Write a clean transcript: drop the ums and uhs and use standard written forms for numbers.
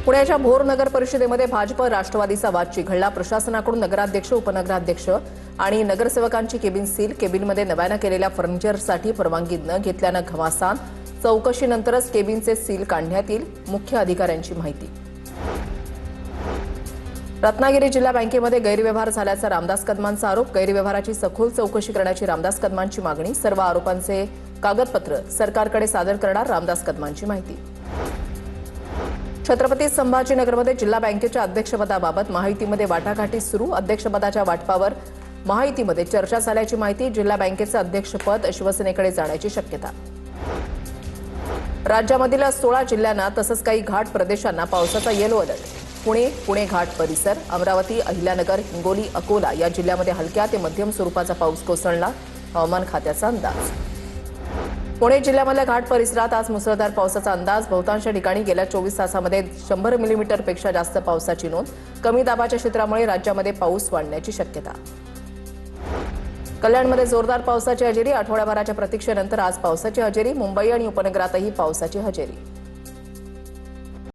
पुण्याच्या भोर नगर परिषदेमध्ये भाजप राष्ट्रवादीचा वाद चिघळला। प्रशासनाकडून नगराध्यक्ष, उपनगराध्यक्ष आणि नगरसेवकांची केबिन सील, केबिनमध्ये नव्यानं केलेल्या फर्निचरसाठी परवानगी न घेतल्यानं घमासान। चौकशीनंतरच केबिनचे सील काढण्यात येईल, मुख्य अधिकाऱ्यांची माहिती। रत्नागिरी जिल्हा बँकेमध्ये गैरव्यवहार झाल्याचा रामदास कदमांचा आरोप। गैरव्यवहाराची सखोल चौकशी करण्याची रामदास कदमांची मागणी। सर्व आरोपांचे कागदपत्र सरकारकडे सादर करणार रामदास कदमांची माहिती। छत्रपती संभाजीनगरमध्ये जिल्हा बँकेच्या अध्यक्षपदाबाबत महायुतीमध्ये वाटाघाटी सुरू। अध्यक्षपदाच्या वाटपावर महायुतीमध्ये चर्चा झाल्याची माहिती। जिल्हा बँकेचं अध्यक्षपद शिवसेनेकडे जाण्याची शक्यता। राज्यामधील 16 जिल्ह्यांना तसंच काही घाट प्रदेशांना पावसाचा येलो अलर्ट। पुणे घाट परिसर, अमरावती, अहिल्यानगर, हिंगोली, अकोला या जिल्ह्यामध्ये हलक्या ते मध्यम स्वरूपाचा पाऊस कोसळला, हवामान खात्याचा अंदाज। पुणे जिल्ह्यामधल्या घाट परिसरात आज मुसळधार पावसाचा अंदाज। बहुतांश ठिकाणी गेल्या 24 तासांमध्ये 100 मिलीमीटरपेक्षा जास्त पावसाची नोंद। कमी दाबाच्या क्षेत्रामुळे राज्यामध्ये पाऊस वाढण्याची शक्यता। कल्याणमध्ये जोरदार पावसाची हजेरी। आठवड्याभराच्या प्रतीक्षेनंतर आज पावसाची हजेरी। मुंबई आणि उपनगरातही पावसाची हजेरी।